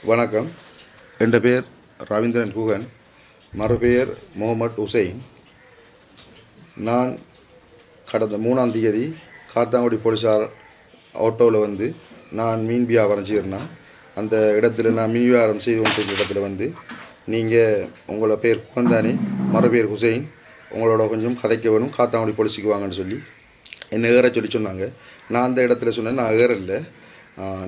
வணக்கம். என் பெயர் ரவீந்திரன் குகன், மறுபெயர் முகமது ஹுசைன். நான் கடந்த 3ஆம் தேதி காத்தாங்குடி போலீஸார் ஆட்டோவில் வந்து நான் மீன் வியாபாரம் செய்கிறேன்னா அந்த இடத்துல நான் மீன் வியாபாரம் செய்து கொண்டிருக்கிற இடத்துல வந்து நீங்கள் உங்களோட பேர் குகன் தானே, மறுபெயர் ஹுசைன், உங்களோட கொஞ்சம் கதைக்க வேணும், காத்தாங்குடி போலீஸுக்கு வாங்கன்னு சொல்லி என்னை ஏற சொன்னாங்க. நான் அந்த இடத்துல சொன்னேன், நான் ஏறலை,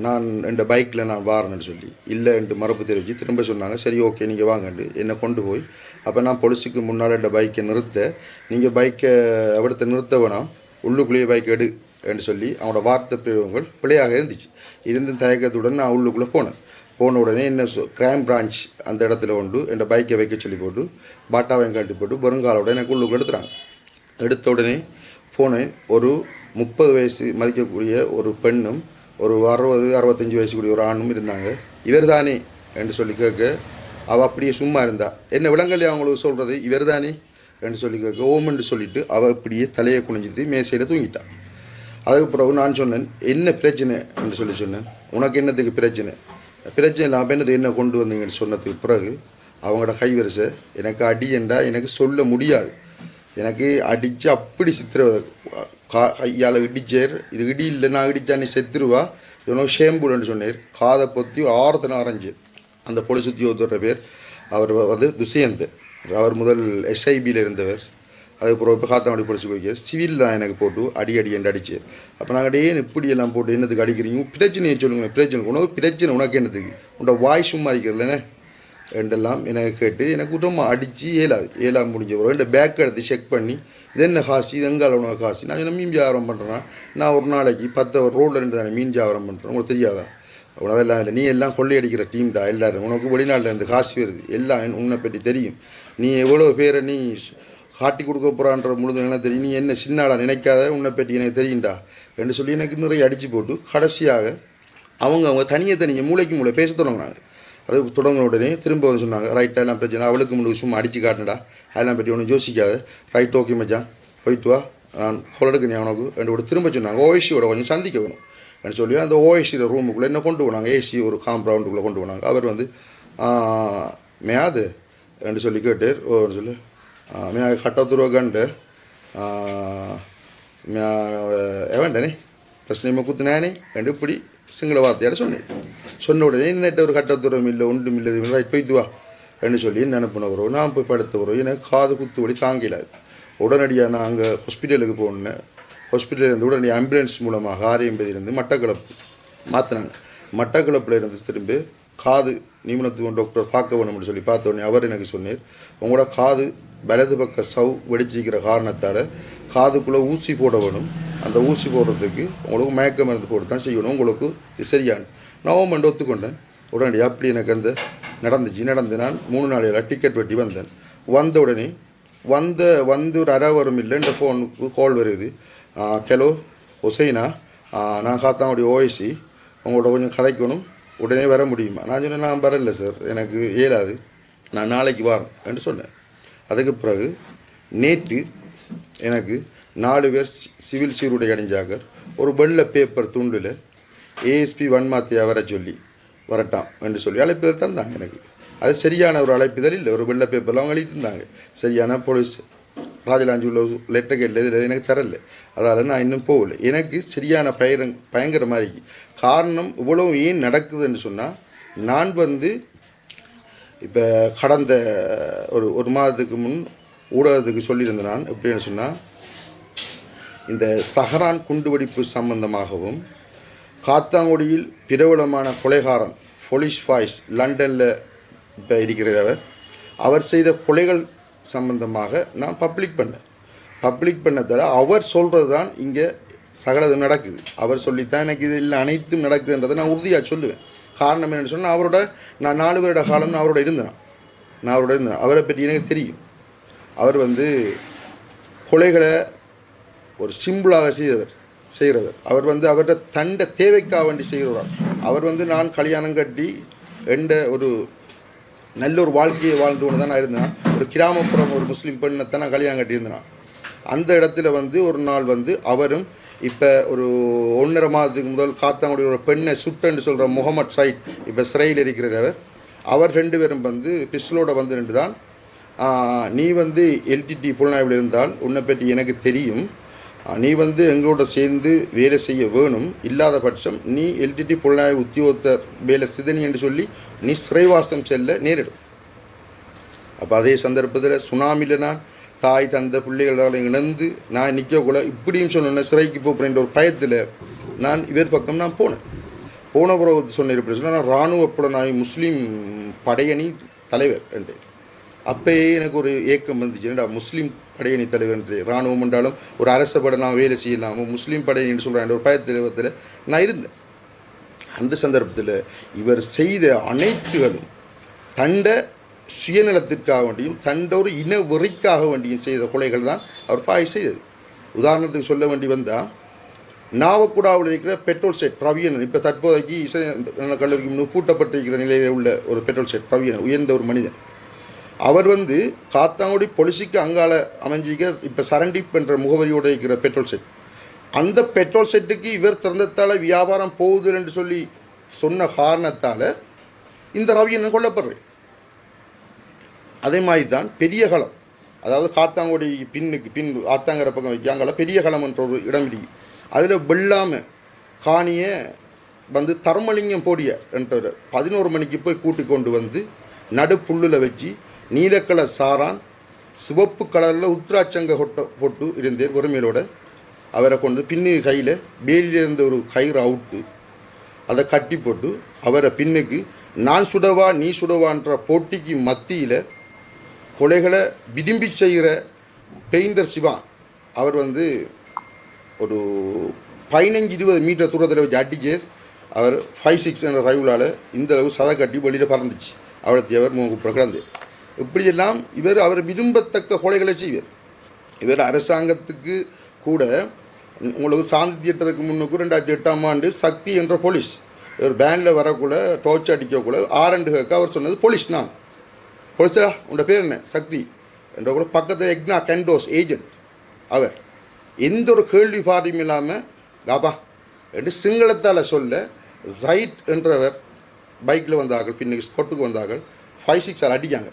நான் என் பைக்கில் நான் வாரேன்னு சொல்லி இல்லை என்று மறுப்பு தெரிவித்து திரும்ப சொன்னாங்க. சரி, ஓகே, நீங்கள் வாங்கண்டு என்னை கொண்டு போய் அப்போ நான் போலீஸுக்கு முன்னால் என் பைக்கை நிறுத்த, நீங்கள் பைக்கை அவிடத்தை நிறுத்த வேணாம், உள்ளுக்குள்ளேயே பைக் எடு என்று சொல்லி அவங்களோட வார்த்தை பிரயோகங்கள் பிழையாக இருந்துச்சு. இருந்தும் தயக்கத்துடன் நான் உள்ளுக்குள்ளே போன உடனே என்ன கிரைம் பிரான்ச் அந்த இடத்துல கொண்டு என் பைக்கை வைக்க சொல்லி போட்டு பாட்டாவையும் கழட்டி போட்டு வருங்காலோட எனக்கு உள்ளுக்குள்ளே எடுத்துகிறாங்க. எடுத்த உடனே போனேன். ஒரு 30 வயசு மதிக்கக்கூடிய ஒரு பெண்ணும் ஒரு 60-65 வயசு கூடிய ஒரு ஆணும் இருந்தாங்க. இவர் தானே என்று சொல்லி கேட்க அவள் அப்படியே சும்மா இருந்தா. என்ன விலங்கல்லையே அவங்களுக்கு சொல்கிறது இவர் தானே என்று சொல்லி கேட்க ஓமென்று சொல்லிவிட்டு அவள் அப்படியே தலையை குனிஞ்சிட்டு மேசையில் தூங்கிட்டான். அதுக்கு பிறகு நான் சொன்னேன், என்ன பிரச்சனை என்று சொல்லி சொன்னேன். உனக்கு என்னத்துக்கு பிரச்சனை இல்லாமல் என்னது என்ன கொண்டு வந்தீங்கன்னு சொன்னதுக்கு பிறகு அவங்களோட கைவரிசை எனக்கு அடி என்றா எனக்கு சொல்ல முடியாது. எனக்கு அடித்து அப்படி சித்திரவதை, கையால் இடிச்சேர், இது இடி இல்லை, நான் இடித்தா நீ செத்துருவா, இவனோ ஷேம்புலன்னு சொன்னார். காதை பொத்தி ஆரத்தனை அரைஞ்சு. அந்த போலீஸ் உத்தியோகத்தோட பேர் அவர் வந்து துஷ்யந்த். அவர் முதல் SIBயில் இருந்தவர். அதுக்கப்புறம் இப்போ காத்தாங்குடி போலீஸ் போய்க்க சிவில் தான் எனக்கு போட்டு அடி என்று அடிச்சு. அப்போ நாங்கள் அடையே இப்படியெல்லாம் போட்டு என்னத்துக்கு அடிக்கிறீங்க, பிரச்சனையை சொல்லுங்கள், பிரச்சனை உனக்கு பிரச்சனை உனக்கு என்னத்துக்கு, உன்னோட வாய் சும்மா அடிக்கிறதுலண்ணே என்றெல்லாம் எனக்கு கேட்டு எனக்கு குற்றமாக அடித்து ஏழாவது முடிஞ்ச வரும். என் பேக் எடுத்து செக் பண்ணி இது என்ன காசு, இது எங்கால உனக்கு காசு, நான் என்ன மீன் வியாபாரம் பண்ணுறேன்னா நான் ஒரு நாளைக்கு 10 ரோடில் இருந்து தானே மீன் வியாபாரம் பண்ணுறேன், உங்களுக்கு தெரியாதா, அதெல்லாம் இல்லை, நீ எல்லாம் கொள்ளையடிக்கிற டீம்டா எல்லோரும், உனக்கு வெளிநாட்டில் இருந்து காசு வருது, எல்லாம் உன்னை பற்றி தெரியும், நீ எவ்வளோ பேரை நீ காட்டி கொடுக்க போகிறான்ற முழுது என்ன தெரியும், நீ என்ன சின்னாடா நினைக்காத, உன்னை பற்றி எனக்கு தெரியும்டா என்று சொல்லி எனக்கு நிறைய அடித்து போட்டு கடைசியாக அவங்க தனியாக மூளைக்கு பேச தொடங்கினாங்க. அது தொடங்கின உடனே திரும்ப வந்து சொன்னாங்க, ரைட்டாக எல்லாம் பிரச்சனை, அவளுக்கு முன்னாடி சும்மா அடித்து காட்டினடா, அதெல்லாம் பற்றி ஒன்றும் யோசிக்காத, ரைட் ஓகே மச்சான் போயிட்டு வா, நான் கொலடுக்கு நீ அவனுக்கு என்று கூட சொன்னாங்க. ஓஎஸ்சியோட கொஞ்சம் சந்திக்க வேணும் என்று சொல்லி அந்த ஓஎஸ்சியோட ரூமுக்குள்ளே என்ன கொண்டு போனாங்க, ஏசி ஒரு காம்பவுண்டுக்குள்ளே கொண்டு போனாங்க. அவர் வந்து மேயாது என்று சொல்லி கேட்டார். ஓன்னு சொல்லி மே கட்டத்துருவ கண்டு எவன்டனே பிரச்சனை குத்துனானே என்று இப்படி சிங்கள வார்த்தையோட சொன்ன உடனே இன்னட்ட ஒரு கட்டத்துறம் இல்லை, ஒன்றும் இல்லை, ரைட் போய்த்து வா என்று சொல்லி நினைப்பின வரும். நான் போய் படுத்த வரும். எனக்கு காது குத்து வழி தாங்கிலாது. உடனடியாக நான் அங்கே ஹாஸ்பிட்டலுக்கு போனேன். ஹாஸ்பிட்டலேருந்து உடனே ஆம்புலன்ஸ் மூலமாக 680 மட்டக்களப்பு மாற்றினாங்க. மட்டக்களப்பில் இருந்து திரும்பி காது நிபுணத்துவம் டாக்டர் பார்க்க வேணும்னு சொல்லி பார்த்தோடனே அவர் எனக்கு சொன்னார், உங்களோட காது வலது பக்க சவ் வெடிச்சிக்கிற காரணத்தால் காதுக்குள்ளே ஊசி போட வேணும், அந்த ஊசி போடுறதுக்கு உங்களுக்கு மயக்க மருந்து போட்டு தான் செய்யணும், உங்களுக்கு இது சரியான நவம்பர் ஒத்துக்கொண்டேன். உடனடியாக அப்படி எனக்கு அந்த நடந்து நான் 3 நாளையில் டிக்கெட் வெட்டி வந்தேன். வந்த உடனே வந்து ஒரு அரை வரும் இல்லை, இந்த ஃபோனுக்கு கால் வருது, ஹலோ ஹுசைனா, நான் காத்தாங்குடி OIC, உங்களோட கொஞ்சம் கதைக்கணும், உடனே வர முடியுமா? நான் சொன்னேன், நான் வரல சார், எனக்கு இயலாது, நான் நாளைக்கு வரேன் என்று சொன்னேன். அதுக்கு பிறகு நேற்று எனக்கு 4 பேர் சிவில் சீருடை அணிஞ்சாங்க. ஒரு வெள்ளை பேப்பர் துண்டில் ASP வன்மாத்தியா வர சொல்லி வரட்டான் என்று சொல்லி அழைப்புதல் தந்தாங்க. எனக்கு அது சரியான ஒரு அழைப்புதல் இல்லை. ஒரு வெள்ளை பேப்பரில் அவங்க அழைத்திருந்தாங்க. சரியான போலீஸ் ராஜலாஞ்சி உள்ள லெட்டர் கேட்டில் இதில் எனக்கு தரல. அதால் நான் இன்னும் போகலை. எனக்கு சரியான பயங்கர மாதிரி காரணம் இவ்வளவு ஏன் நடக்குதுன்னு சொன்னால், நான் வந்து இப்போ கடந்த ஒரு மாதத்துக்கு முன் ஊடகத்துக்கு சொல்லியிருந்தேன். நான் எப்படின்னு சொன்னால், இந்த சஹரான் குண்டுவெடிப்பு சம்பந்தமாகவும் காத்தாங்குடியில் பிரபலமான கொலைகாரன் போலீஸ் ஃபாய்ஸ் லண்டனில் இப்போ இருக்கிறவர், அவர் செய்த கொலைகள் சம்பந்தமாக நான் பப்ளிக் பண்ணதால் அவர் சொல்கிறது தான் இங்கே சகலது நடக்குது. அவர் சொல்லித்தான் எனக்கு இது இல்லை அனைத்தும் நடக்குதுன்றதை நான் உறுதியாக சொல்லுவேன். காரணம் என்னென்னு சொன்னால், நான் 4 வருட காலம் நான் அவரோட இருந்தேன். அவரை பற்றி எனக்கு தெரியும். அவர் வந்து கொலைகளை ஒரு சிம்பிளாக செய்கிறவர். அவர் வந்து அவரோட தண்ட தேவைக்காக வேண்டி செய்கிறவர். அவர் வந்து நான் கல்யாணம் கட்டி எந்த ஒரு நல்ல ஒரு வாழ்க்கையை வாழ்ந்து கொண்டு தான் நான் இருந்தேன். ஒரு கிராமப்புறம் ஒரு முஸ்லீம் பெண்ணைத்தான் நான் கல்யாணம் கட்டியிருந்தேன். அந்த இடத்துல வந்து ஒரு நாள் வந்து அவரும் இப்போ ஒரு 1.5 மாதத்துக்கு முதல் காத்தாங்குடி ஒரு பெண்ணை சுட்டன்னு சொல்கிற முகமது சயிட் இப்போ சிறையில் இருக்கிறவர். அவர் 2 பேரும் வந்து பிஸ்லோட வந்து நின்று தான் நீ வந்து எல்டிடி புலனாய்வில் இருந்தால் உன்னை பற்றி எனக்கு தெரியும், நீ வந்து எங்களோட சேர்ந்து வேலை செய்ய வேணும், இல்லாத பட்சம் நீ எல்டிடி புலனாய்வு உத்தியோகத்தர் வேலை சிதனி என்று சொல்லி நீ சிறைவாசம் செல்ல நேரிடும். அப்போ அதே சந்தர்ப்பத்தில் சுனாமியில் நான் தாய் தந்த பிள்ளைகளால் இணைந்து நான் நிற்கக்கூட இப்படியும் சொன்னேன், சிறைக்கு போகிறேன்ற ஒரு பயத்தில் நான் இவர் பக்கம் நான் போன பிறகு சொன்ன எப்படி சொன்னால் நான் இராணுவ புலனாய்வு முஸ்லீம் படையணி தலைவர் என்று. அப்போயே எனக்கு ஒரு ஏக்கம் வந்துச்சு, முஸ்லீம் படையணி தலைவர் என்று இராணுவம் என்றாலும் ஒரு அரச படை நான் வேலை செய்யலாம், முஸ்லீம் படையணின்னு சொல்கிறேன் ஒரு பயத்தில் நான் இருந்தேன். அந்த சந்தர்ப்பத்தில் இவர் செய்த அனைத்துகளும் தண்ட சுயநலத்திற்காக வேண்டியும் தண்ட ஒரு இன வெறிக்காக வேண்டியும் செய்த கொலைகள் தான் அவர் பாய் செய்தது. உதாரணத்துக்கு சொல்ல வேண்டி வந்தால் நாவக்குடாவில் இருக்கிற பெட்ரோல் செட் பிரவியன், இப்போ தற்போதைக்கு இசை கல்லூரிக்கு முன்பு பூட்டப்பட்டிருக்கிற நிலையில் உள்ள ஒரு பெட்ரோல் செட் பிரவியன், உயர்ந்த ஒரு மனிதன். அவர் வந்து காத்தாங்குடி பொலிசிக்கு அங்கால அமைஞ்சிக்க இப்போ சரண்டிப் என்ற முகவரியோடு இருக்கிற பெட்ரோல் செட், அந்த பெட்ரோல் செட்டுக்கு இவர் திறந்தத்தால் வியாபாரம் போகுது என்று சொல்லி சொன்ன காரணத்தால் இந்த ரவியன் கொல்லப்படுறேன். அதே மாதிரி தான் பெரிய களம், அதாவது காத்தாங்குடி பின் ஆத்தாங்கிற பக்கம் வைக்காங்கள பெரிய களம் என்ற ஒரு இடம் இருக்கு. அதில் வெள்ளாமல் காணியை வந்து தர்மலிங்கம் போடிய என்ற 11 மணிக்கு போய் கூட்டி கொண்டு வந்து நடுப்புல்லில் வச்சு நீலக்கலர் சாரான் சிவப்பு கலரில் உத்ராட்சங்க போட்டு இருந்தேன் வறுமையிலோட. அவரை கொண்டு பின்னு கையில் வேலியில் இருந்த ஒரு கயிறு அவுட்டு அதை கட்டி போட்டு அவரை பின்னுக்கு நான் சுடவா நீ சுடவான்ற போட்டிக்கு மத்தியில் கொலைகளை விரும்பி செய்கிற பெயிண்டர் சிவா அவர் வந்து ஒரு 15-20 மீட்டர் தூரத்தில் வச்சு அடிச்சேர். அவர் 5-6 என்ற ரைவலால் இந்த அளவு சதை கட்டி வெளியில் பறந்துச்சு. அவரை அவர் முகப்புற கிடந்து இப்படியெல்லாம் அவர் விரும்பத்தக்க கொலைகளை செய்வார். இவர் அரசாங்கத்துக்கு கூட உங்களுக்கு சாந்தி தியேட்டருக்கு முன்னுக்கு 2008ஆம் ஆண்டு சக்தி என்ற போலீஸ் இவர் பேனில் வரக்குள்ள டோர்ச் அடிக்கக்குள்ள ஆரண்டுக்கு அவர் சொன்னது போலீஸ், நான் போலீஸா உன்னோட பேர் என்ன சக்தி என்றக்குள்ள பக்கத்தில் எக்னா கண்டோஸ் ஏஜென்ட். அவர் எந்த ஒரு கேள்வி பாரியும் இல்லாமல் காபா என்று சிங்களத்தால் சொல்ல ஜைட் என்றவர் பைக்கில் வந்தார்கள், பின்னுக்கு ஸ்கொட்டுக்கு வந்தார்கள், 5-6 அடிக்காங்க.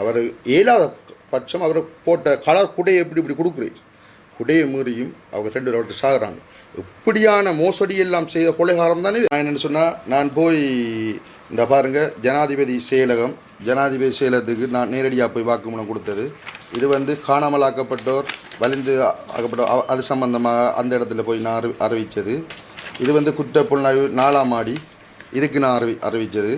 அவர் 7ஆவது பட்சம் அவர் போட்ட கலர் குடையை இப்படி கொடுக்குறீர், குடையை மீறியும் அவங்க 2 பேர் சாகுறாங்க. இப்படியான மோசடியெல்லாம் செய்த கொலைகாரம் தானே. நான் என்னென்னு சொன்னால், நான் போய் இந்த பாருங்கள் ஜனாதிபதி செயலகத்துக்கு நான் நேரடியாக போய் வாக்குமூலம் கொடுத்தது. இது வந்து காணாமலாக்கப்பட்டோர் வலிந்து ஆக்கப்பட்டோர் அது சம்பந்தமாக அந்த இடத்துல போய் நான் அறிவித்தது. இது வந்து குற்ற புலனாய்வு 4ஆம் ஆடி இதுக்கு நான் அறிவித்தது.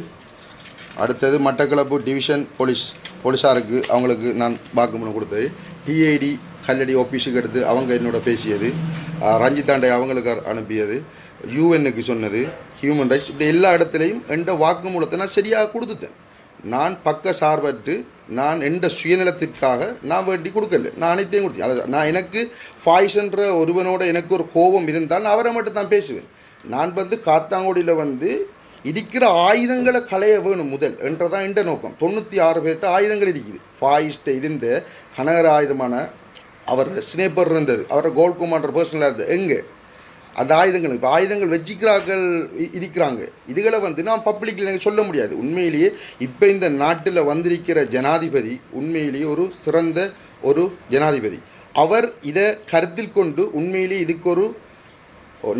அடுத்தது மட்டக்களப்பு டிவிஷன் போலீஸாருக்கு அவங்களுக்கு நான் வாக்குமூலம் கொடுத்தது. டிஐடி கல்லடி ஆஃபீஸுக்கு எடுத்து அவங்க என்னோட பேசியது. ரஞ்சித்தாண்டை அவங்களுக்கு அனுப்பியது. யூஎன்னுக்கு சொன்னது, ஹியூமன் ரைட்ஸ், இப்படி எல்லா இடத்துலையும் எந்த வாக்குமூலத்தை நான் சரியாக கொடுத்துட்டேன். நான் பக்க சார்பற்று நான் எந்த சுயநலத்திற்காக நான் வேண்டி கொடுக்கல, நான் அனைத்தையும் கொடுத்தேன். அது நான் எனக்கு ஃபாய்ஸ்ன்ற ஒருவனோட எனக்கு ஒரு கோபம் இருந்தால் நான் அவரை மட்டும் தான் பேசுவேன். நான் வந்து காத்தாங்குடியில் வந்து இருக்கிற ஆயுதங்களை களைய வேணும் முதல் என்றதான் எந்த நோக்கம். 96 பேர்கிட்ட ஆயுதங்கள் இருக்குது. ஃபாயிஸ்ட்டை இருந்த கனகர ஆயுதமான அவர் ஸ்னேப்பர் இருந்தது, அவரை கோல்ட் கமாண்டர் பர்சனலாக இருந்தது. எங்கே அந்த ஆயுதங்கள் இப்போ ஆயுதங்கள் வச்சிக்கிறார்கள் இருக்கிறாங்க. இதுகளை வந்து நான் பப்ளிக்கில் எனக்கு சொல்ல முடியாது. உண்மையிலேயே இப்போ இந்த நாட்டில் வந்திருக்கிற ஜனாதிபதி உண்மையிலேயே ஒரு சிறந்த ஒரு ஜனாதிபதி. அவர் இதை கருத்தில் கொண்டு உண்மையிலேயே இதுக்கு ஒரு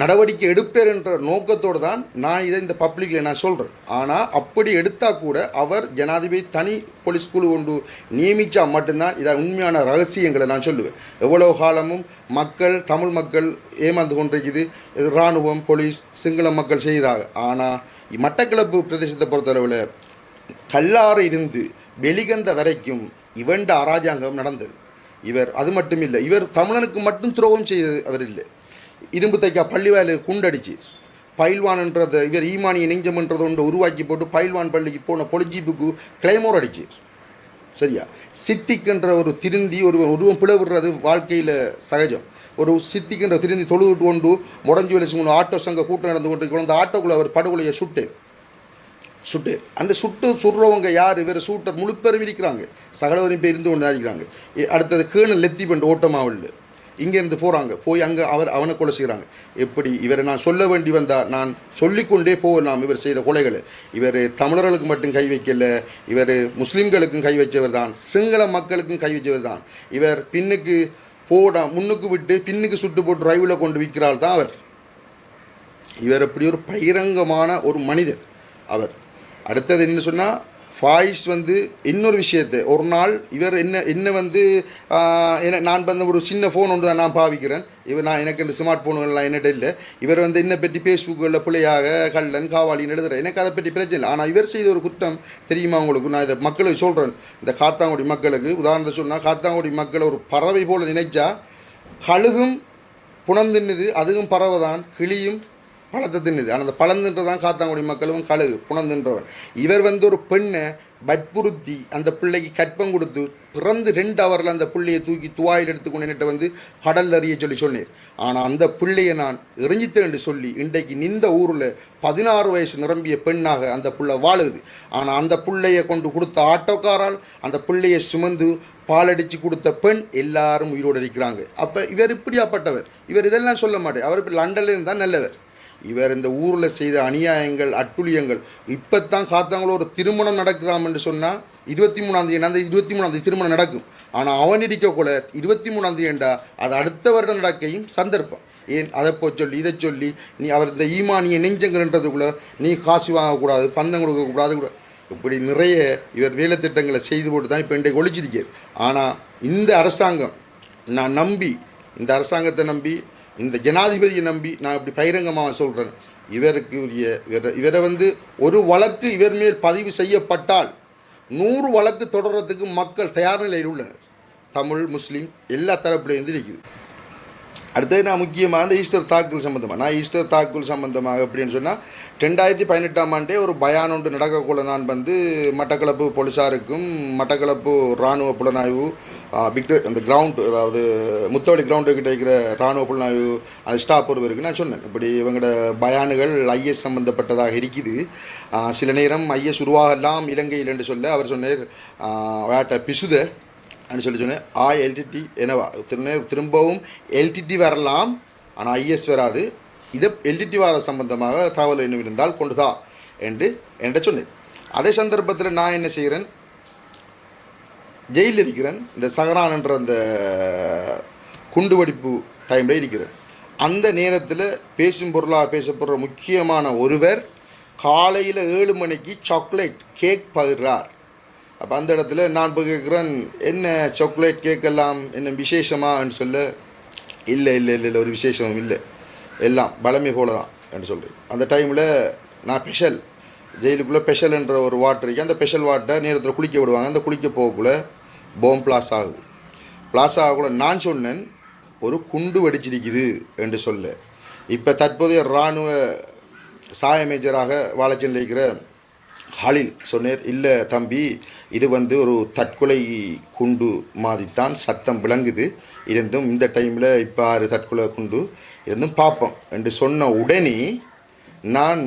நடவடிக்கை எடுப்பேர் என்ற நோக்கத்தோடு தான் நான் இதை இந்த பப்ளிக்கில் நான் சொல்கிறேன். ஆனால் அப்படி எடுத்தால் கூட அவர் ஜனாதிபதி தனி போலீஸ் குழு கொண்டு நியமித்தா மட்டும்தான் இதை உண்மையான ரகசியங்களை நான் சொல்லுவேன். எவ்வளோ காலமும் தமிழ் மக்கள் ஏமாந்து கொண்டிருக்குது. இது இராணுவம், போலீஸ், சிங்கள மக்கள் செய்தாக. ஆனால் மட்டக்களப்பு பிரதேசத்தை பொறுத்தளவில் கல்லாறு இருந்து வெளிகந்த வரைக்கும் இவண்ட அராஜாங்கம் நடந்தது. இவர் அது மட்டும் இல்லை, இவர் தமிழனுக்கு மட்டும் துரோகம் செய்தது அவர் இல்லை. இரும்பு தைக்கா பள்ளிவாயில் குண்டடிச்சு பயில்வான்ன்றதை இவர் ஈமானியை நெஞ்சம்ன்றதை ஒன்று உருவாக்கி போட்டு பயில்வான் பள்ளிக்கு போன பொலிஜிப்புக்கு கிளைமோர் அடிச்சு. சரியா, சித்திக்குன்ற ஒரு திருந்தி உருவம் பிளவுறது வாழ்க்கையில் சகஜம். ஒரு சித்திக்குன்ற திருந்தி தொழுவிட்டு கொண்டு முடஞ்சி வேலை செய்யணும் ஆட்டோ சங்க கூட்டம் நடந்து கொண்டு அந்த ஆட்டோக்குள்ளே அவர் படுகொலையை சுட்டு அந்த சுடுறவங்க யார்? இவர் சூட்டர் முழு பேரும் இருக்கிறாங்க, சகலவரையும் பேர் இருந்து கொண்டு இருக்கிறாங்க. அடுத்தது கேணல் லெத்தி பண்ண ஓட்டமாவில் இங்கேருந்து போகிறாங்க, போய் அங்கே அவனை கொலை செய்கிறாங்க. எப்படி இவரை நான் சொல்ல வேண்டி வந்தால் நான் சொல்லிக்கொண்டே போகலாம் இவர் செய்த கொலைகளை. இவர் தமிழர்களுக்கு மட்டும் கை வைக்கல, இவர் முஸ்லீம்களுக்கும் கை வச்சவர் தான், சிங்கள மக்களுக்கும் கை வச்சவர் தான். இவர் பின்னுக்கு முன்னுக்கு விட்டு பின்னுக்கு சுட்டு போட்டு டிரைவில் கொண்டு விற்கிறாள் தான் அவர். இவர் அப்படி ஒரு பகிரங்கமான ஒரு மனிதர் அவர். அடுத்தது என்ன சொன்னால், ஃபாயிஸ் இன்னொரு விஷயத்தை ஒரு நாள் இவர் என்ன நான் ஒரு சின்ன ஃபோன் ஒன்று தான் நான் பாவிக்கிறேன். எனக்கு இந்த ஸ்மார்ட் ஃபோனுகள்லாம் என்னட்ட இல்லை. இவர் என்னை பற்றி ஃபேஸ்புக்கில் பிள்ளையாக கள்ளன் காவாளின்னு எழுதுகிறேன். எனக்கு அதை பற்றி பிரச்சனை இல்லை. ஆனால் இவர் செய்த ஒரு குற்றம் தெரியுமா உங்களுக்கு? நான் இதை மக்களுக்கு சொல்கிறேன், இந்த காத்தாங்குடி மக்களுக்கு. உதாரணத்தை சொன்னால், காத்தாங்குடி மக்களை ஒரு பறவை போல் நினைச்சா, கழுகும் புணம் தின்னுது, அதுவும் பறவை தான், கிளியும் பழத்தை தின்னுது. ஆனால் அந்த பழம் தின்றதான் காத்தாங்குடி மக்களும் கழுகு புணம் தின்றவன். இவர் ஒரு பெண்ணை வற்புறுத்தி அந்த பிள்ளைக்கு கற்பம் கொடுத்து பிறந்து 2 ஹவரில் அந்த பிள்ளையை தூக்கி துவாயில் எடுத்துக்கொண்டு என்னட்ட கடல் அறிய சொன்னேன். ஆனால் அந்த பிள்ளையை நான் எறிஞ்சித்தேன் சொல்லி இன்றைக்கு நின்ற ஊரில் 16 வயசு நிரம்பிய பெண்ணாக அந்த பிள்ளை வாழுது. ஆனால் அந்த பிள்ளையை கொண்டு கொடுத்த ஆட்டோக்காரால் அந்த பிள்ளையை சுமந்து பாலடித்து கொடுத்த பெண் எல்லாரும் உயிரோடு இருக்கிறாங்க. அப்போ இவர் இப்படியாப்பட்டவர். இவர் இதெல்லாம் சொல்ல மாட்டார். அவர் இப்போ லண்டனில் இருந்தால் நல்லவர். இவர் இந்த ஊரில் செய்த அநியாயங்கள், அட்டுழியங்கள். இப்போ தான் காத்தாங்களோ ஒரு திருமணம் நடக்குதாம் என்று சொன்னால் 23ஆம் தேதி அந்த 23ஆம் தேதி திருமணம் நடக்கும். ஆனால் அவன் இருக்கக்குள்ள 23ஆம் தேதிண்டா அது அடுத்த வருடம் நடக்கையும் சந்தர்ப்பம். ஏன் அதை சொல்லி இதை சொல்லி நீ அவர் இந்த ஈமானிய நெஞ்சங்கள்ன்றதுக்குள்ளே நீ காசு வாங்கக்கூடாது, பந்தம் கொடுக்கக்கூடாது கூட, இப்படி நிறைய இவர் வேலை திட்டங்களை செய்து போட்டு தான் இப்போ இன்றைக்கு ஒழிச்சிருக்கார். ஆனால் இந்த அரசாங்கம் இந்த அரசாங்கத்தை நம்பி, இந்த ஜனாதிபதியை நம்பி நான் இப்படி பகிரங்கமாக சொல்கிறேன். இவரை ஒரு வழக்கு இவர் மேல் பதிவு செய்யப்பட்டால் 100 வழக்கு தொடர்றதுக்கு மக்கள் தயார் நிலையில் உள்ளனர். தமிழ், முஸ்லீம் எல்லா தரப்புலேருந்து இருக்குது. அடுத்தது நான் முக்கியமாக இந்த ஈஸ்டர் தாக்குதல் சம்மந்தமாக அப்படின்னு சொன்னால், 2018ஆம் ஆண்டே ஒரு பயான் ஒன்று நடக்கக்குள்ள நான் மட்டக்களப்பு போலீஸாருக்கும் மட்டக்களப்பு இராணுவ புலனாய்வு அந்த கிரவுண்ட், அதாவது முத்தவழி கிரவுண்டுக்கிட்ட இருக்கிற இராணுவ புலனாய்வு அந்த ஸ்டாப் ஒருவருக்கு நான் சொன்னேன், இப்படி இவங்களோட பயானுகள் ஐஎஸ் சம்மந்தப்பட்டதாக இருக்குது. சில நேரம் ஐஎஸ் உருவாகலாம் இலங்கையில் என்று சொல்ல அவர் சொன்னார், வேட்ட பிசுத அப்படின்னு சொன்னேன். எல்டிடி என்னவா திரும்பவும் எல்டிடி வரலாம், ஆனால் ஐஎஸ் வராது. இதை எல்டிடி வர சம்பந்தமாக தகவல் இன்னும் இருந்தால் கொண்டுதா என்று சொன்னேன். அதே சந்தர்ப்பத்தில் நான் என்ன செய்கிறேன், ஜெயிலில் இருக்கிறேன். இந்த சஹரான் என்ற அந்த குண்டுவெடிப்பு டைமில் இருக்கிறேன். அந்த நேரத்தில் பேசும் பொருளாக பேசப்படுற முக்கியமான ஒருவர் காலையில் 7 மணிக்கு சாக்லேட் கேக் பகிர்றார். அப்போ அந்த இடத்துல நான் போய் கேட்குறேன், என்ன சாக்லேட் கேட்கலாம், என்ன விசேஷமான்னு சொல்ல, இல்லை ஒரு விசேஷமும் இல்லை, எல்லாம் பலமே போல தான் என்று சொல்கிறேன். அந்த டைமில் நான் ஜெயிலுக்குள்ளே ஸ்பெஷல் என்ற ஒரு வாட்டர் இருக்குது. அந்த ஸ்பெஷல் வாட்டரை நேரத்தில் குளிக்க விடுவாங்க. அந்த குளிக்க போகக்குள்ளே பாம் பிளாஸ் ஆகக்குள்ள நான் சொன்னேன், ஒரு குண்டு வெடிச்சிருக்குது என்று சொல்ல. இப்போ தற்போதைய இராணுவ சாய மேஜராக வாழச்சல் இருக்கிற ஹாலில் சொன்னார், இல்லை தம்பி, இது ஒரு தற்கொலை குண்டு மாதிரித்தான் சத்தம் விளங்குது இருந்தும், இந்த டைமில் இப்போ 6 தற்கொலை குண்டு இருந்தும் பார்ப்போம் என்று சொன்ன உடனே நான்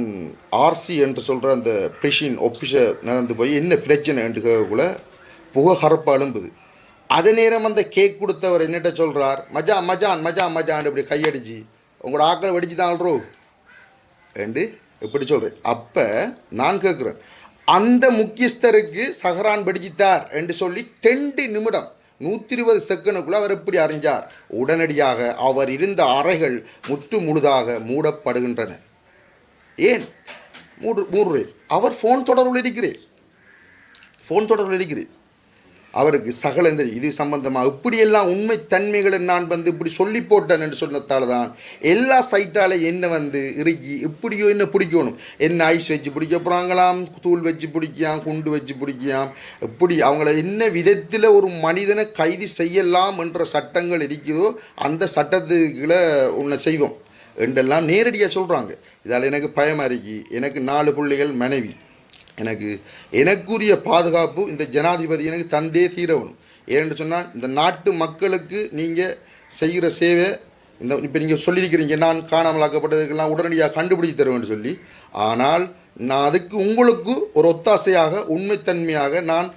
ஆர்சி என்று சொல்கிற அந்த பிரிஷின் ஒஃபிஷர் நடந்து போய் என்ன பிரச்சனை என்று கேட்கக்குள்ள புகை கரப்பு அழும்புது. அதே நேரம் அந்த கேக் கொடுத்தவர் என்னட்ட சொல்கிறார், மஜான் இப்படி கையடிச்சு உங்களோட ஆக்களை வெடிச்சு தான் என்று எப்படி சொல்கிறேன். அப்போ நான் கேட்குறேன், அந்த முக்கியஸ்தருக்கு சஹரான் படிச்சித்தார் என்று சொல்லி 2 நிமிடம் 120 செகண்டுக்குள்ளே அவர் எப்படி அறிஞ்சார்? உடனடியாக அவர் இருந்த அறைகள் முழுதாக மூடப்படுகின்றன. ஏன் மூடுறேன்? அவர் ஃபோன் தொடர்பில் இருக்கிறேன். அவருக்கு சகல இது சம்பந்தமாக இப்படியெல்லாம் உண்மை தன்மைகளை நான் இப்படி சொல்லி போட்டேன் என்று சொன்னதால தான் எல்லா சைட்டால என்ன இறுக்கி இப்படியோ என்ன பிடிக்கணும், என்ன ஐஸ் வச்சு பிடிக்க போகிறாங்களாம், தூள் வச்சு பிடிக்கலாம், குண்டு வச்சு பிடிக்கலாம், இப்படி அவங்கள என்ன விதத்தில் ஒரு மனிதனை கைது செய்யலாம் என்ற சட்டங்கள் இருக்குதோ அந்த சட்டத்துக்குள்ளே உன்னை செய்வோம் என்றெல்லாம் நேரடியாக சொல்கிறாங்க. இதால் எனக்கு பயமாக இருக்கு. எனக்கு 4 பிள்ளைகள், மனைவி. எனக்குரிய பாதுகாப்பு இந்த ஜனாதிபதி எனக்கு தந்தே தீரவணும். ஏன்னு சொன்னால், இந்த நாட்டு மக்களுக்கு நீங்கள் செய்கிற சேவை, இப்போ நீங்கள் சொல்லியிருக்கிறீங்க நான் காணாமலாக்கப்பட்டதுக்கெல்லாம் உடனடியாக கண்டுபிடிச்சி தருவேன்னு சொல்லி. ஆனால் நான் அதுக்கு உங்களுக்கு ஒரு ஒத்தாசையாக உண்மைத்தன்மையாக நான்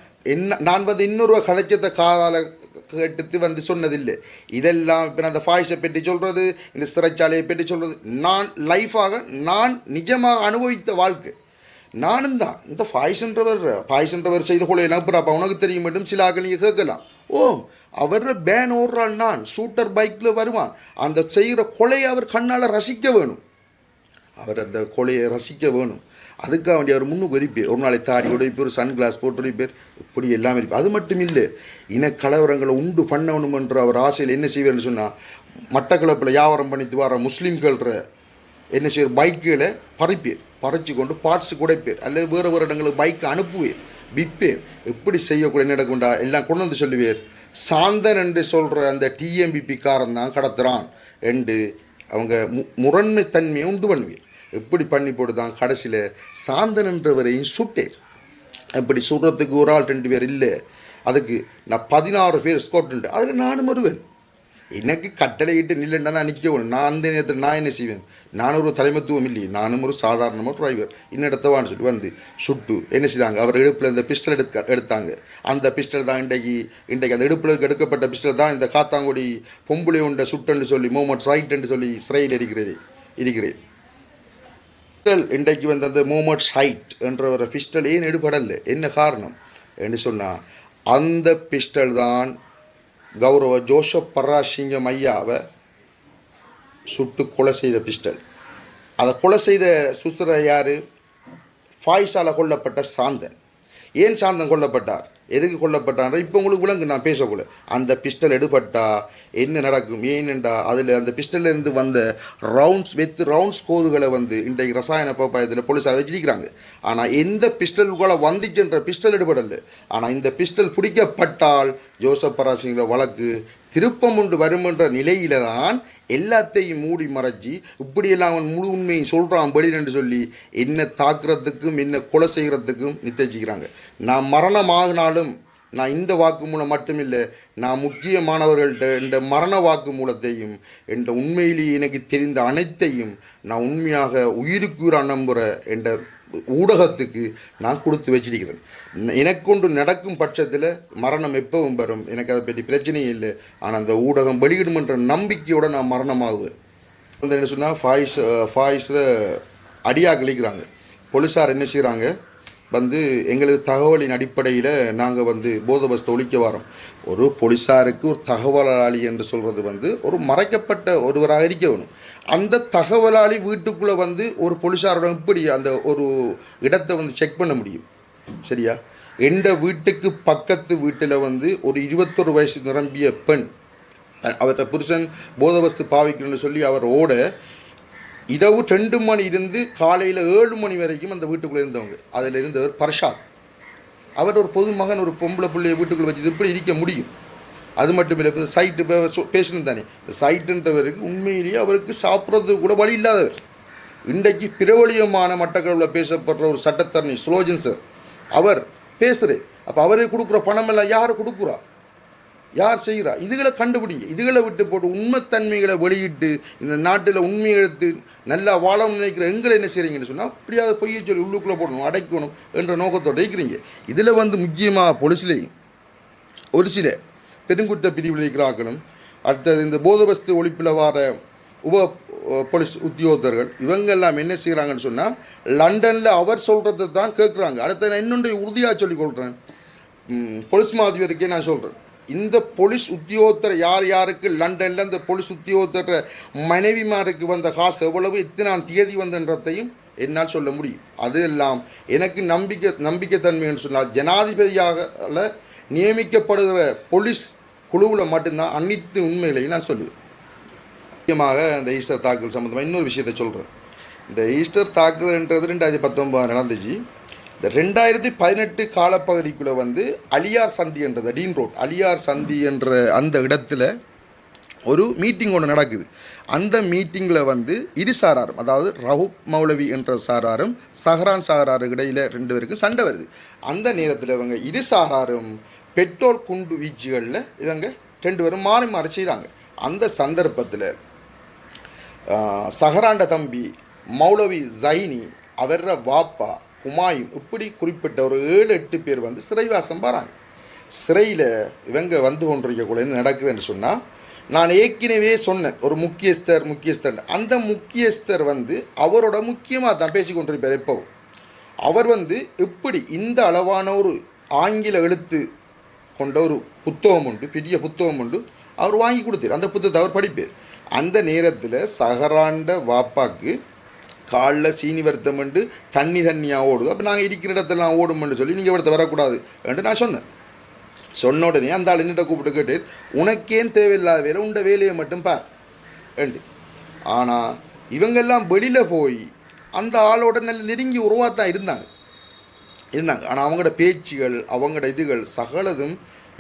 இன்னொரு கதைச்சத்தை கேட்டு வந்து சொன்னதில்லை. இதெல்லாம் இப்போ அந்த ஃபாய்ஸை பற்றி சொல்கிறது, இந்த சிறைச்சாலையை பற்றி சொல்கிறது, நான் லைஃபாக நான் நிஜமாக அனுபவித்த வாழ்க்கை. நானும் தான் இந்த ஃபாய்ஸ்ன்றவர் செய்த கொலை நப்புறாப்பா உனக்கு தெரியும் மட்டும் சில ஆக்கள் நீங்கள் கேட்கலாம். அவர் பேன் ஓடுறாள், நான் ஷூட்டர் பைக்கில் வருவான், அந்த செய்கிற கொலையை அவர் கண்ணால் ரசிக்க வேணும், அவர் அந்த கொலையை ரசிக்க வேணும். அதுக்காக வேண்டிய அவர் முன்னுக்கு இருப்பார். ஒரு நாளை தாடி உடைப்பார், சன் கிளாஸ் போட்டு இருப்பார், இப்படி எல்லாம் இருப்பார். அது மட்டும் இல்லை, இனக்கலவரங்களை உண்டு பண்ணணுமென்ற அவர் ஆசையில் என்ன செய்வார்னு சொன்னால், மட்டக்களப்பில் வியாபாரம் பண்ணிட்டு வர முஸ்லீம்கள்ற என்ன செய்வார், பைக்குகளை பறிச்சு கொண்டு பார்ட்ஸு குடைப்பேர், அல்லது வேறு இடங்களுக்கு பைக்கை அனுப்புவேர், விற்பேர். எப்படி செய்யக்கூட என்ன நடக்கும்டா எல்லாம் கொண்டு வந்து சொல்லுவேர். சாந்தன் என்று சொல்கிற அந்த டிஎம்பிபி காரன் தான் கடத்துறான் என்று அவங்க முரண்மை தன்மையை உண்டு பண்ணுவேன். எப்படி பண்ணி போட்டு தான் கடைசியில் சாந்தன் என்றவரையும் சுட்டேன். அப்படி சுடுறதுக்கு ஒரு ஆள் 2 பேர் இல்லை, அதுக்கு நான் 16 பேர் ஸ்கோட் உண்டு. அதில் நானும் வருவேன். எனக்கு கட்டளையிட்டு நில்லுண்டா நான் நிற்கணும். நான் அந்த நேரத்தில் நான் என்ன செய்வேன், நான் ஒரு தலைமத்துவம் இல்லையே, நானும் ஒரு சாதாரணமாக டிரைவர். இன்னிடத்தவான்னு சொல்லி வந்து சுட்டு என்ன செய்தாங்க, அவர் இடுப்பில் இந்த பிஸ்டல் எடுத்தாங்க. அந்த பிஸ்டல் தான் இன்றைக்கு அந்த இடுப்பில் எடுக்கப்பட்ட பிஸ்டல் தான் இந்த காத்தாங்குடி பொம்புளை உண்ட சுட்டுன்னு சொல்லி முகமது சைட் என்று சொல்லி சிறையில் இருக்கிறேன். பிஸ்டல் இன்றைக்கு வந்து அந்த முகமது சைட் என்ற ஒரு பிஸ்டல் ஏன் எடுபடலை, என்ன காரணம் என்று சொன்னால், அந்த பிஸ்டல் தான் கௌரவ ஜோசப் பராசிங்கம் ஐயாவை சுட்டு கொலை செய்த பிஸ்டல். அதை கொலை செய்த சுஸ்திர யார், ஃபாய்ஸால் கொல்லப்பட்ட சாந்தன். ஏன் சாந்தன் கொல்லப்பட்டார், எதுக்கு கொல்லப்பட்டார் இப்போ உங்களுக்கு விளங்கு, நான் பேசக்கூட. அந்த பிஸ்டல் எடுபட்டா என்ன நடக்கும், ஏனென்றா அதில் அந்த பிஸ்டல்லேருந்து வந்த ரவுண்ட்ஸ் கோதுகளை வந்து இன்றைக்கு ரசாயன பப்பாயத்தில் போலீஸார் வச்சிருக்கிறாங்க. ஆனால் எந்த பிஸ்டல்களை வந்துச்சுன்ற பிஸ்டல் எடுபடலை. ஆனால் இந்த பிஸ்டல் பிடிக்கப்பட்டால் ஜோசப் பராசிங்கிற வழக்கு திருப்பம் உண்டு வருமென்ற நிலையில தான் எல்லாத்தையும் மூடி மறைச்சி இப்படியெல்லாம் அவன் முழு உண்மையை சொல்கிறான் வெளியிலன்னு சொல்லி என்ன தாக்குறதுக்கும் என்ன கொலை செய்கிறதுக்கும் நிச்சயிக்கிறாங்க. நான் மரணமாகினாலும் நான் இந்த வாக்கு மூலம் மட்டுமில்லை, நான் முக்கியமானவர்கள்ட்ட இந்த மரண வாக்கு மூலத்தையும் என்ற உண்மையிலேயே எனக்கு தெரிந்த அனைத்தையும் நான் உண்மையாக உயிருக்குற நம்புகிற என்ற ஊடகத்துக்கு நான் கொடுத்து வச்சிருக்கிறேன். எனக்கொண்டு நடக்கும் பட்சத்தில் மரணம் எப்பவும் வரும், எனக்கு அதை பற்றி பிரச்சனையே இல்லை. ஆனால் அந்த ஊடகம் வெளியிடுமென்ற நம்பிக்கையோடு நான் மரணமாகுவேன். வந்து என்ன சொன்னால் ஃபாய்ஸில் அடியாக கழிக்கிறாங்க. போலீஸார் என்ன செய்கிறாங்க, வந்து எங்களுக்கு தகவலின் அடிப்படையில் நாங்கள் வந்து போதபஸ்தை ஒழிக்க வரோம். ஒரு போலீஸாருக்கு ஒரு தகவலாளி என்று சொல்கிறது வந்து ஒரு மறைக்கப்பட்ட ஒருவராக இருக்க வேணும். அந்த தகவலாளி வீட்டுக்குள்ளே வந்து ஒரு போலீஸாரோட இப்படி அந்த ஒரு இடத்தை வந்து செக் பண்ண முடியும், சரியா? எந்த வீட்டுக்கு பக்கத்து வீட்டில் வந்து ஒரு 21 வயசு நிரம்பிய பெண், அவர்கிட்ட புருஷன் போதவஸ்து பாவிக்கணும்னு சொல்லி அவர் ஓட இரவு 2 மணி இருந்து காலையில் 7 மணி வரைக்கும் அந்த வீட்டுக்குள்ளே இருந்தவங்க. அதில் இருந்தவர் பர்ஷாத். அவர் ஒரு பொதுமகன், ஒரு பொம்பளை பிள்ளையை வீட்டுக்குள்ளே வச்சு இப்படி இருக்க முடியும். அது மட்டும் இல்லை, இப்போ சைட்டு பேசணும் தானே, இந்த சைட்டுன்றவருக்கு உண்மையிலேயே அவருக்கு சாப்பிட்றது கூட வழி இல்லாதவர். இன்றைக்கு பிரபலியமான மட்டக்களவில் பேசப்படுற ஒரு சட்டத்தரணி சுலோஜன் சார், அவர் பேசுகிறேன். அப்போ அவரே கொடுக்குற பணமெல்லாம் யார் கொடுக்குறா, யார் செய்கிறா, இதுகளை கண்டுபிடிங்க. இதுகளை விட்டு போட்டு உண்மைத்தன்மைகளை வெளியிட்டு இந்த நாட்டில் உண்மையை எடுத்து நல்லா வாழணும்னு நினைக்கிற எங்களை என்ன செய்கிறீங்கன்னு சொன்னால், அப்படியாவது பொய்யை சொல்லி உள்ளுக்குள்ளே போடணும், அடைக்கணும் என்ற நோக்கத்தோடு இருக்கிறீங்க. இதில் வந்து முக்கியமாக போலீஸ்லேயும் ஒரு சில பெருங்குற்ற பிரிவில் இருக்கிறார்களும், அடுத்தது இந்த போதபஸ்து ஒழிப்பில் வர உப போலீஸ் உத்தியோகத்தர்கள், இவங்கெல்லாம் என்ன செய்கிறாங்கன்னு சொன்னால், லண்டனில் அவர் சொல்கிறத தான் கேட்குறாங்க. அடுத்த நான் இன்னொன்று உறுதியாக சொல்லிக்கொள்கிறேன், போலீஸ் மாதிரிக்கே நான் சொல்கிறேன், இந்த போலீஸ் உத்தியோகத்தர் யார் யாருக்கு லண்டனில் இந்த போலீஸ் உத்தியோகத்தர் மனைவிமாருக்கு வந்த காசு எவ்வளவு, இத்தனாம் தேதி வந்தன்றதையும் என்னால் சொல்ல முடியும். அது எல்லாம் எனக்கு நம்பிக்கைத்தன்மைன்னு சொன்னால், ஜனாதிபதியாக நியமிக்கப்படுகிற போலீஸ் குழுவில் மட்டும்தான் அனைத்து உண்மைகளையும் நான் சொல்லுவேன். முக்கியமாக இந்த ஈஸ்டர் தாக்குதல் சம்மந்தமாக இன்னொரு விஷயத்தை சொல்கிறேன். இந்த ஈஸ்டர் தாக்குதல்ன்றது 2019 நடந்துச்சு. இந்த 2018 காலப்பகுதிக்குள்ளே வந்து அலியார் சந்தி என்றது, டீன் ரோட் அலியார் சந்தி என்ற அந்த இடத்துல ஒரு மீட்டிங் ஒன்று நடக்குது. அந்த மீட்டிங்கில் வந்து இரு சாராரும், அதாவது ரஹூப் மௌலவி என்ற சாராரும் சஹரான் சாராருக்கு இடையில் 2 பேருக்கும் சண்டை வருது. அந்த நேரத்தில் இவங்க இரு சாராரும் பெட்ரோல் குண்டு வீச்சுகளில் இவங்க 2 பேரும் மாறி மாறி செய்தாங்க. அந்த சந்தர்ப்பத்தில் சஹராண்ட தம்பி மௌலவி ஜைனி, அவர வாப்பா குமாயும், இப்படி குறிப்பிட்ட ஒரு 7-8 பேர் வந்து சிறைவாசம் வராங்க. சிறையில் இவங்க வந்து கொண்டிருக்கக்குள்ள என்ன நடக்குதுன்னு சொன்னால், நான் ஏற்கனவே சொன்னேன் ஒரு முக்கியஸ்தர் அந்த முக்கியஸ்தர் வந்து அவரோட முக்கியமாக தான் பேசி கொண்டிருப்பார். எப்போவும் அவர் வந்து எப்படி இந்த அளவான ஒரு ஆங்கில எழுத்து கொண்ட ஒரு புத்தகம் உண்டு, பெரிய புத்தகம் உண்டு, அவர் வாங்கி கொடுத்தார். அந்த புத்தகத்தை அவர் படிப்பார். அந்த நேரத்தில் சஹராண்ட வாப்பாக்கு காலில் சீனி வருத்தம்ண்டு தண்ணியாக ஓடுது. அப்போ நாங்கள் இருக்கிற இடத்துலாம் ஓடுமென்று சொல்லி நீங்கள் இடத்த வரக்கூடாது என்று நான் சொன்ன உடனே அந்த ஆள் என்னிட்ட கூப்பிட்டு கேட்டு, உனக்கேன் தேவையில்லாத வேலை, உண்ட வேலையை மட்டும் பார் என்று. ஆனால் இவங்கெல்லாம் வெளியில் போய் அந்த ஆளோட நல்ல நெருங்கி உருவாத்தான் இருந்தாங்க. ஆனால் அவங்களோட பேச்சுகள் அவங்களோட இதுகள் சகலதும்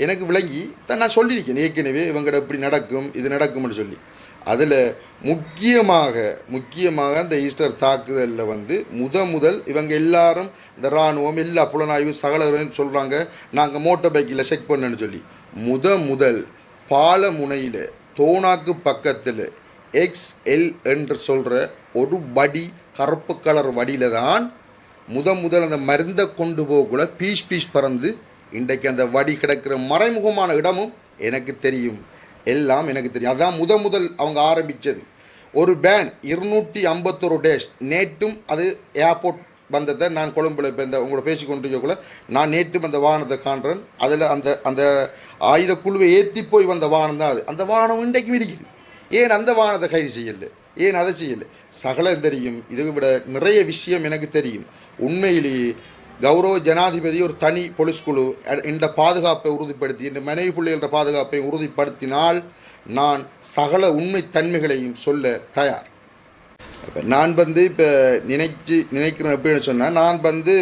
எனக்கு விளங்கி தான் நான் சொல்லியிருக்கேன் ஏற்கனவே, இவங்கட இப்படி நடக்கும் இது நடக்கும்னு சொல்லி. அதில் முக்கியமாக அந்த ஈஸ்டர் தாக்குதலில் வந்து முதல் இவங்க எல்லாரும் இந்த இராணுவம் எல்லா புலனாய்வு சகலரும் சொல்கிறாங்க, நாங்கள் மோட்டர் பைக்கில் செக் பண்ணேன்னு சொல்லி. முதல் பாலமுனையில் தோணாக்கு பக்கத்தில் XL என்று சொல்கிற ஒரு வடி, கருப்பு கலர் வடியில் தான் முதல் அந்த மருந்தை கொண்டு போகக்குள்ள பீஸ் பறந்து இன்றைக்கு அந்த வடி கிடக்கிற மறைமுகமான இடமும் எனக்கு தெரியும், எல்லாம் எனக்கு தெரியும். அதுதான் முதல் அவங்க ஆரம்பித்தது. ஒரு பேன் 251 டேஸ். நேற்றும் அது ஏர்போர்ட் வந்ததை நான் கொழும்பில் இப்போ இந்த உங்களை பேசி கொண்டிருக்கக்குள்ள நான் நேற்றும் அந்த வாகனத்தை காண்றேன். அதில் அந்த ஆயுத குழுவை ஏற்றி போய் வந்த வாகனம் தான் அது. அந்த வாகனம் இன்றைக்கும் இருக்குது. ஏன் அந்த வாகனத்தை கைது செய்யலை, ஏன் அதை செய்யலை, சகலம் தெரியும். இதை விட நிறைய விஷயம் எனக்கு தெரியும். உண்மையிலேயே கௌரவ ஜனாதிபதி ஒரு தனி போலீஸ் குழு இந்த பாதுகாப்பை உறுதிப்படுத்தி, இந்த மனைவி பிள்ளைகள பாதுகாப்பை உறுதிப்படுத்தினால் நான் சகல உண்மை தன்மைகளையும் சொல்ல தயார். இப்போ நான் வந்து இப்போ நினைக்கிறேன் எப்படின்னு சொன்னால், நான் வந்து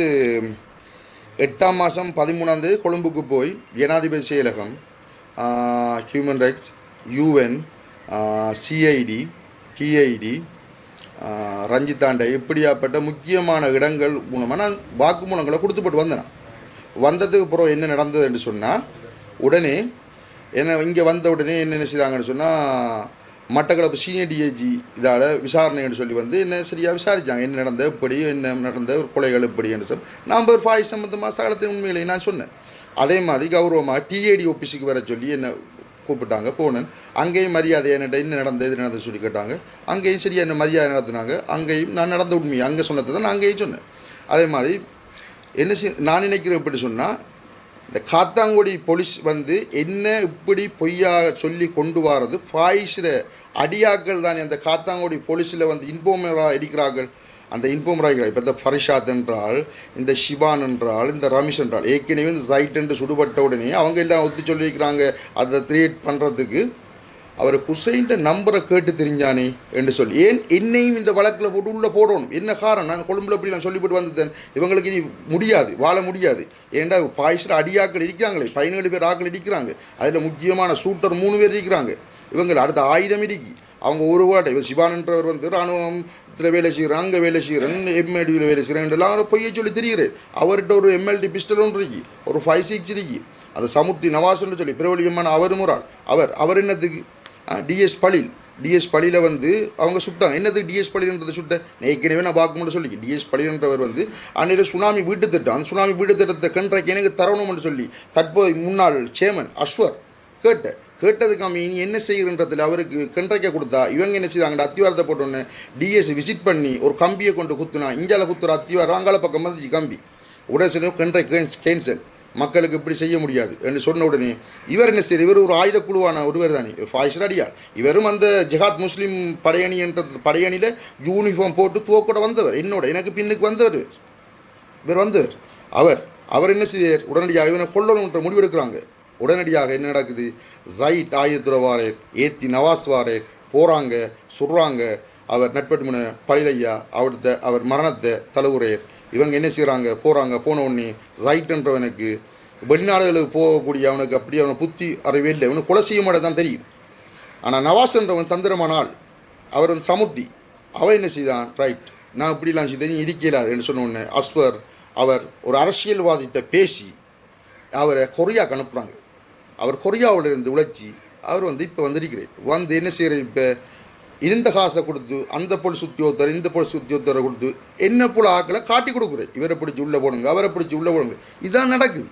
8ஆம் மாதம் 13ஆம் தேதி கொழும்புக்கு போய் ஜனாதிபதி செயலகம், human rights, UN, CID, TID, ரஞ்சித்தாண்டை இப்படியாப்பட்ட முக்கியமான இடங்கள் மூலமாக நான் வாக்குமூலங்களை கொடுத்துப்பட்டு வந்தேன். வந்ததுக்கு அப்புறம் என்ன நடந்தது என்று சொன்னால், உடனே இங்கே வந்த உடனே என்ன செய்தாங்கன்னு சொன்னால், மட்டக்களப்பு சீனியர் DIG இதால் விசாரணைன்னு சொல்லி வந்து என்ன சரியாக விசாரித்தாங்க. என்ன நடந்த எப்படி, என்ன நடந்த ஒரு கொலைகள் எப்படி என்று சொல்லி நான் ஒரு ஃபாய் சம்பந்தமாக சகலத்தின் உண்மையிலே நான் சொன்னேன். அதே மாதிரி கௌரவமாக TID ஆஃபீஸுக்கு வர சொல்லி என்ன கூப்பிட்டாங்க. போனேன். அங்கேயும் மரியாதை என்னட்ட என்ன நடந்தது இது நடந்தது சொல்லி கேட்டாங்க. அங்கேயும் சரியாக என்ன மரியாதை நடத்தினாங்க. அங்கேயும் நான் நடந்த உண்மையை அங்கே சொன்னதை தான் நான் அங்கேயும் சொன்னேன். அதே மாதிரி நான் நினைக்கிறேன் எப்படி சொன்னால், இந்த காத்தாங்குடி போலீஸ் வந்து என்ன இப்படி பொய்யாக சொல்லி கொண்டு வர்றது, ஃபாயிஸில் அடியாக்கள் தானே அந்த காத்தாங்குடி போலீஸில் வந்து இன்ஃபார்மராக இருக்கிறார்கள். அந்த இன்ஃபார்மராக இப்போ இந்த ஃபரிஷாத் என்றால், இந்த ஷிபான் என்றால், இந்த ரமேஷ் என்றால், ஏற்கனவே இந்த சைட் என்று சுடுபட்ட உடனே அவங்க எல்லாம் ஒத்து சொல்லியிருக்கிறாங்க அதை கிரியேட் பண்ணுறதுக்கு. அவர் ஹுசைன்ட நம்பரை கேட்டு தெரிஞ்சானே என்று சொல்லி, ஏன் என்னையும் இந்த வழக்கில் போட்டு உள்ளே போடணும், என்ன காரணம், நான் கொழும்புல அப்படி நான் சொல்லிவிட்டு வந்துட்டேன், இவங்களுக்கு இனி முடியாது, வாழ முடியாது. ஏன்டா பாய்ஸில் அடியாக்கள் இருக்கிறாங்களே, 17 பேர் ஆக்கள் இருக்கிறாங்க. அதில் முக்கியமான சூட்டர் 3 பேர் இருக்கிறாங்க. இவங்க அடுத்த 1000 இருக்கு. அவங்க ஒரு வாட்டை இப்போ சிவானன்றவர் வந்து இராணுவத்தில் வேலை செய்கிறேன், அங்கே வேலை செய்கிறேன், MLDயில் வேலை செய்கிறேன் எல்லாம் அவர் பொய்யை சொல்லி தெரிகிறேன். அவர்கிட்ட ஒரு MLD பிஸ்டல் ஒன்று இருக்கு, ஒரு 5.6 இருக்கு. அது சமுர்த்தி நவாஸ்ன்னு சொல்லி பிரபலியமான அவரும் ஒரு ஆள். அவர் என்னத்துக்கு டிஎஸ் பள்ளியில் வந்து அவங்க சுட்டாங்க. என்னதுக்கு டிஎஸ் பள்ளின்றதை சுட்ட ஏற்கனவே நான் பார்க்கணும்னு சொல்லி, டிஎஸ் பள்ளின்றவர் வந்து அன்றைய சுனாமி வீட்டு திட்டம், சுனாமி வீட்டு திட்டத்தை கண்ட்ராக்ட் எனக்கு தரணும்னு சொல்லி தற்போது முன்னாள் சேர்மன் அஸ்வர் கேட்டதுக்கு அவன் இனி என்ன செய்கிறன்றதில் அவருக்கு கண்ட்ராக்டை கொடுத்தா, இவங்க என்ன செய்தாங்க, அத்திவாரத்தை போட்டோன்னு டிஎஸ் விசிட் பண்ணி ஒரு கம்பியை கொண்டு குத்துனா, இந்தியாவில் குத்துற அத்திவாரம் அங்கால பக்கம் வந்துச்சு கம்பி. உடனே சொல்லி கண்ட்ராக்ட் கேன்சல், மக்களுக்கு இப்படி செய்ய முடியாது என்று சொன்ன உடனே இவர் என்ன செய்ய, இவர் ஒரு ஆயுத குழுவான ஒருவர் தானே, ஃபாயிஸ்ட் அடியார். இவரும் அந்த ஜிஹாத் முஸ்லீம் படையணி என்ற படையணியில் யூனிஃபார்ம் போட்டு துவக்கூட வந்தவர், எனக்கு பின்னுக்கு வந்தவர் இவர் வந்தவர். அவர் என்ன செய்யார், உடனடியாக இவனை கொல்லணுன்ற முடிவெடுக்கிறாங்க. உடனடியாக என்ன நடக்குது, ஜைட் ஆயுதத்துறை வாரேர், ஏத்தி நவாஸ் வாரேர் போகிறாங்க, சொல்கிறாங்க. அவர் நட்பட்டுமன பழிலையா அவர் மரணத்தை தழுவுறையர். இவங்க என்ன செய்கிறாங்க, போன உடனே ஜைட்ன்றவனுக்கு வெளிநாடுகளுக்கு போகக்கூடிய அவனுக்கு அப்படி அவனை புத்தி அறிவே இல்லை, இவனுக்கு கொலை செய்ய மாட்டே தான் தெரியும். ஆனால் நவாஸ்ன்றவன் தந்திரமானால் அவர் வந்து சமுர்த்தி, அவன் என்ன செய்தான், ரைட் நான் இப்படிலாம் செய்தேன் இருக்கலாது என்று சொன்ன உடனே அஸ்வர் அவர் ஒரு அரசியல்வாதித்தை பேசி அவரை கொரியாவுக்கு அனுப்புகிறாங்க. அவர் கொரியாவிலிருந்து உழைச்சி அவர் வந்து இப்போ வந்திருக்கிறார். என்ன செய்கிறார், இப்போ இந்த காசை கொடுத்து அந்த போலீஸ் உத்தியோகத்தர் இந்த போலீஸ் உத்தியோகத்தரை கொடுத்து என்ன போல ஆக்களை காட்டி கொடுக்குறேன், இவரை பிடிச்சி உள்ளே போடுங்க, அவரை பிடிச்சி உள்ளே போடுங்க. இதுதான் நடக்குது.